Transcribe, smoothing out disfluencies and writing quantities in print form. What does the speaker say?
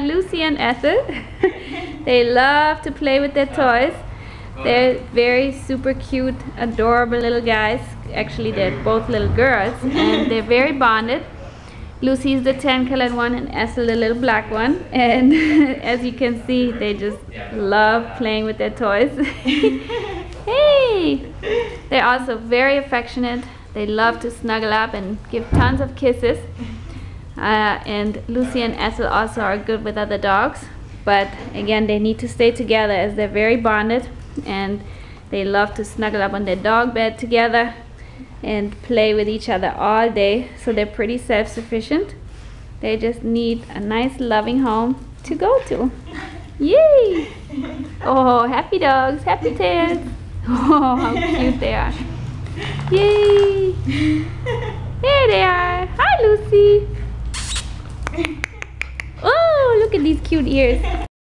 Lucy and Ethel. They love to play with their toys. They're very super cute, adorable little guys. Actually, they're both little girls, and they're very bonded. Lucy is the tan-colored one, and Ethel the little black one. And as you can see, they just love playing with their toys. Hey! They're also very affectionate. They love to snuggle up and give tons of kisses. And Lucy and Ethel also are good with other dogs. But again, they need to stay together as they're very bonded. And they love to snuggle up on their dog bed together and play with each other all day. So they're pretty self-sufficient. They just need a nice loving home to go to. Yay! Oh, happy dogs, happy tails. Oh, how cute they are. Yay! There they are. Hi, Lucy. Oh, look at these cute ears.